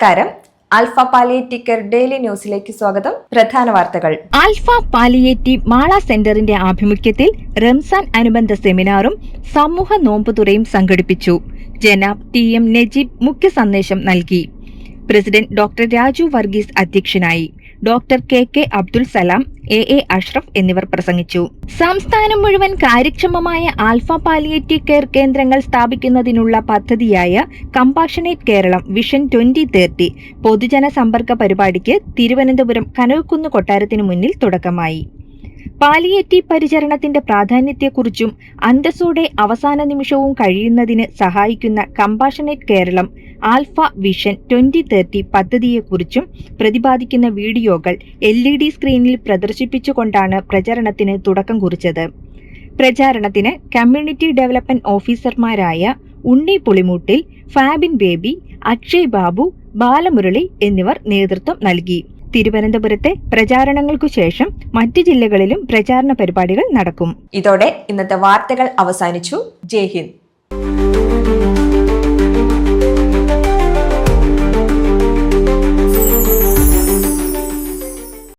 നമസ്കാരം. Alpha palliative care daily ന്യൂസിലേക്ക് സ്വാഗതം. പ്രധാന വാർത്തകൾ. ആൽഫ പാലിയേറ്റീവ് മാള സെന്ററിന്റെ ആഭിമുഖ്യത്തിൽ റംസാൻ അനുബന്ധ സെമിനാറും സമൂഹ നോമ്പുതുറയും സംഘടിപ്പിച്ചു. ജനാബ് TM നജീബ് മുഖ്യ സന്ദേശം നൽകി. പ്രസിഡന്റ് ഡോക്ടർ രാജു വർഗീസ് അധ്യക്ഷനായി. Doctor KK Abdul Salam, AA Ashraf എന്നിവർ പ്രസംഗിച്ചു. സംസ്ഥാനം മുഴുവൻ കാര്യക്ഷമമായ ആൽഫ പാലിയേറ്റീവ് കെയർ കേന്ദ്രങ്ങൾ സ്ഥാപിക്കുന്നതിനുള്ള പദ്ധതിയായ കമ്പാഷനേറ്റ് കേരളം വിഷൻ 2030 പൊതുജന സമ്പർക്ക പരിപാടിക്ക് തിരുവനന്തപുരം കനകക്കുന്ന് കൊട്ടാരത്തിനു മുന്നിൽ തുടക്കമായി. പാലിയേറ്റീവ് പരിചരണത്തിന്റെ പ്രാധാന്യത്തെക്കുറിച്ചും അന്തസ്സോടെ അവസാന നിമിഷവും കഴിയുന്നതിന് സഹായിക്കുന്ന കമ്പാഷനേറ്റ് കേരളം ആൽഫ വിഷൻ 2030 പദ്ധതിയെക്കുറിച്ചും പ്രതിപാദിക്കുന്ന വീഡിയോകൾ LED സ്ക്രീനിൽ പ്രദർശിപ്പിച്ചുകൊണ്ടാണ് പ്രചരണത്തിന് തുടക്കം കുറിച്ചത്. പ്രചാരണത്തിന് കമ്മ്യൂണിറ്റി ഡെവലപ്മെന്റ് ഓഫീസർമാരായ ഉണ്ണി പുളിമൂട്ടിൽ, ഫാബിൻ ബേബി, അക്ഷയ് ബാബു, ബാലമുരളി എന്നിവർ നേതൃത്വം നൽകി. തിരുവനന്തപുരത്തെ പ്രചാരണങ്ങൾക്കു ശേഷം മറ്റ് ജില്ലകളിലും പ്രചാരണ പരിപാടികൾ നടക്കും. ഇതോടെ ഇന്നത്തെ വാർത്തകൾ അവസാനിച്ചു. ജയ് ഹിന്ദ്.